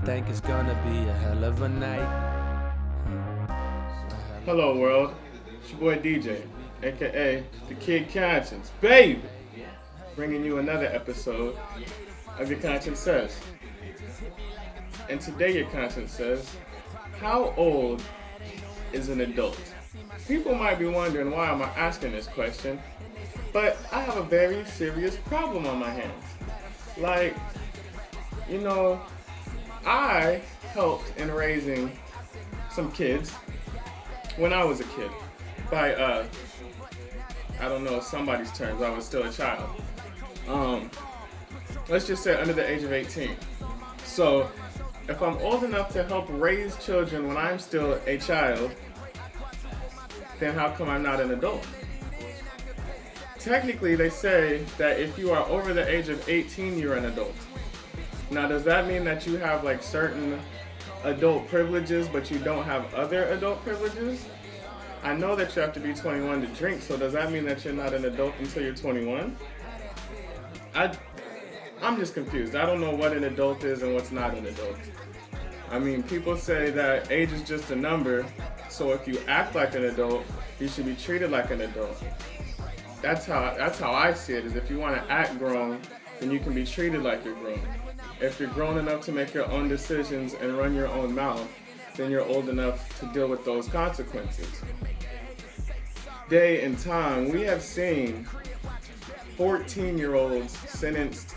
think it's gonna be a hell of a night. Hello world, it's your boy DJ, aka the Kid KonShens, baby! Bringing you another episode of Your KonShens Says. And today your KonShens says, how old is an adult? People might be wondering why am I asking this question, but I have a very serious problem on my hands. Like, I helped in raising some kids when I was a kid. By, I don't know somebody's terms, I was still a child. Let's just say under the age of 18. So, if I'm old enough to help raise children when I'm still a child, then how come I'm not an adult? Technically, they say that if you are over the age of 18, you're an adult. Now, does that mean that you have like certain adult privileges, but you don't have other adult privileges? I know that you have to be 21 to drink, so does that mean that you're not an adult until you're 21? I'm just confused. I don't know what an adult is and what's not an adult. I mean, people say that age is just a number, so if you act like an adult, you should be treated like an adult. That's how I see it, is if you want to act grown, then you can be treated like you're grown. If you're grown enough to make your own decisions and run your own mouth, then you're old enough to deal with those consequences. Day and time, we have seen 14-year-olds sentenced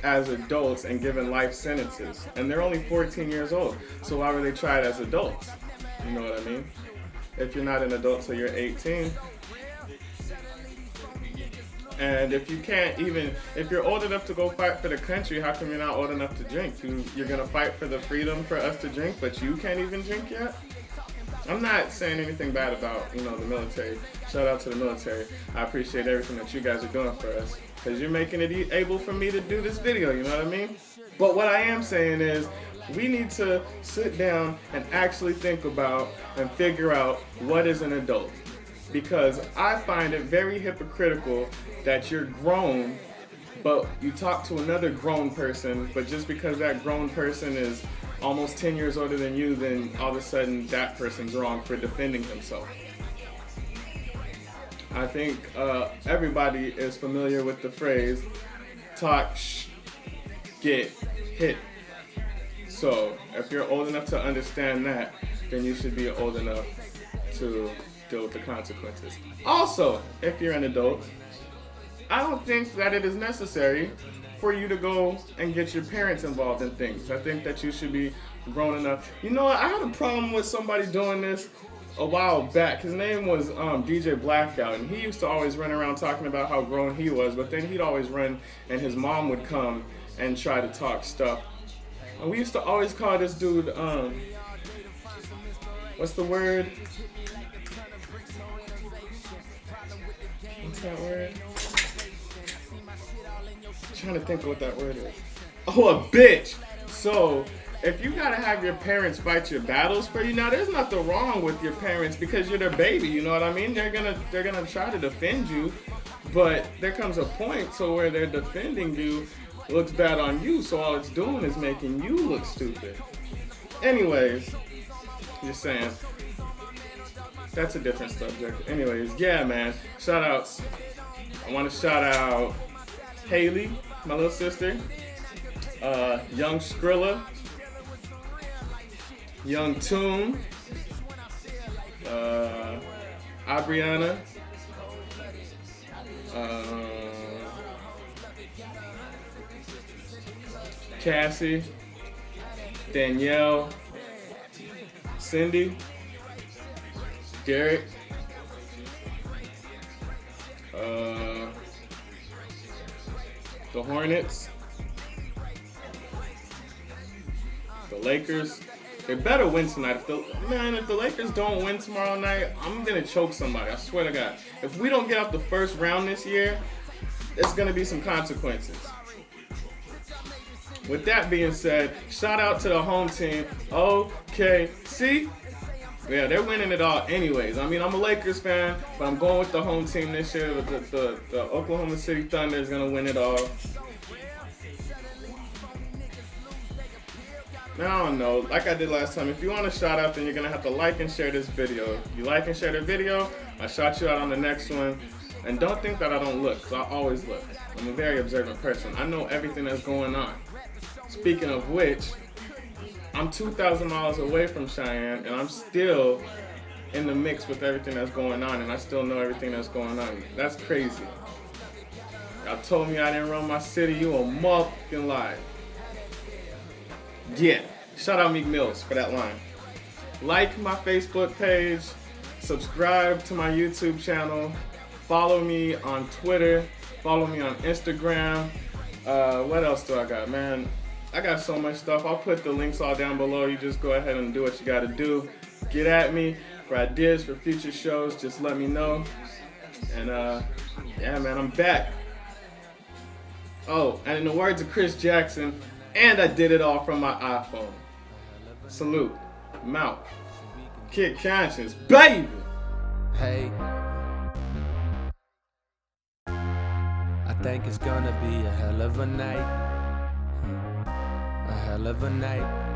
as adults and given life sentences, and they're only 14 years old, so why were they tried as adults? You know what I mean? If you're not an adult till you're 18, and if you're old enough to go fight for the country, how come you're not old enough to drink? You're gonna fight for the freedom for us to drink, but you can't even drink yet? I'm not saying anything bad about, the military. Shout out to the military. I appreciate everything that you guys are doing for us, because you're making it able for me to do this video, you know what I mean? But what I am saying is, we need to sit down and actually think about and figure out what is an adult. Because I find it very hypocritical that you're grown, but you talk to another grown person, but just because that grown person is almost 10 years older than you, then all of a sudden that person's wrong for defending himself. I think everybody is familiar with the phrase, talk get hit. So if you're old enough to understand that, then you should be old enough to deal with the consequences. Also, if you're an adult, I don't think that it is necessary for you to go and get your parents involved in things. I think that you should be grown enough. You know what? I had a problem with somebody doing this a while back. His name was DJ Blackout, and he used to always run around talking about how grown he was, but then he'd always run and his mom would come and try to talk stuff. And we used to always call this dude, what's the word? What's that word? I'm trying to think of what that word is. Oh, a bitch! So, if you gotta have your parents fight your battles for you, now there's nothing wrong with your parents because you're their baby, you know what I mean? They're gonna try to defend you, but there comes a point so where they're defending you looks bad on you, so all it's doing is making you look stupid. Anyways, just saying. That's a different subject. Anyways, yeah, man. Shout outs. I want to shout out Haley, my little sister, Young Skrilla, Young Toon, Abriana, Cassie, Danielle, Cindy, Garrett, the Hornets, the Lakers. They better win tonight. If the Lakers don't win tomorrow night, I'm gonna choke somebody. I swear to God. If we don't get out the first round this year, there's gonna be some consequences. With that being said, shout out to the home team, OKC. Yeah, they're winning it all anyways. I mean, I'm a Lakers fan, but I'm going with the home team this year. The Oklahoma City Thunder is going to win it all. Now, I don't know, like I did last time, if you want a shout out, then you're gonna have to like and share this video. If you like and share the video, I shout you out on the next one. And don't think that I don't look, because I always look. I'm a very observant person. I know everything that's going on. Speaking of which, I'm 2,000 miles away from Cheyenne, and I'm still in the mix with everything that's going on, and I still know everything that's going on. That's crazy. Y'all told me I didn't run my city, you a motherfucking lie. Yeah, shout out Meek Mills for that line. Like my Facebook page, subscribe to my YouTube channel, follow me on Twitter, follow me on Instagram. What else do I got, man? I got so much stuff. I'll put the links all down below. You just go ahead and do what you gotta do. Get at me for ideas for future shows. Just let me know. And yeah, man, I'm back. Oh, and in the words of Chris Jackson, and I did it all from my iPhone. Salute. I'm out. Kid KonShens, baby! Hey, I think it's gonna be a hell of a night. A hell of a night.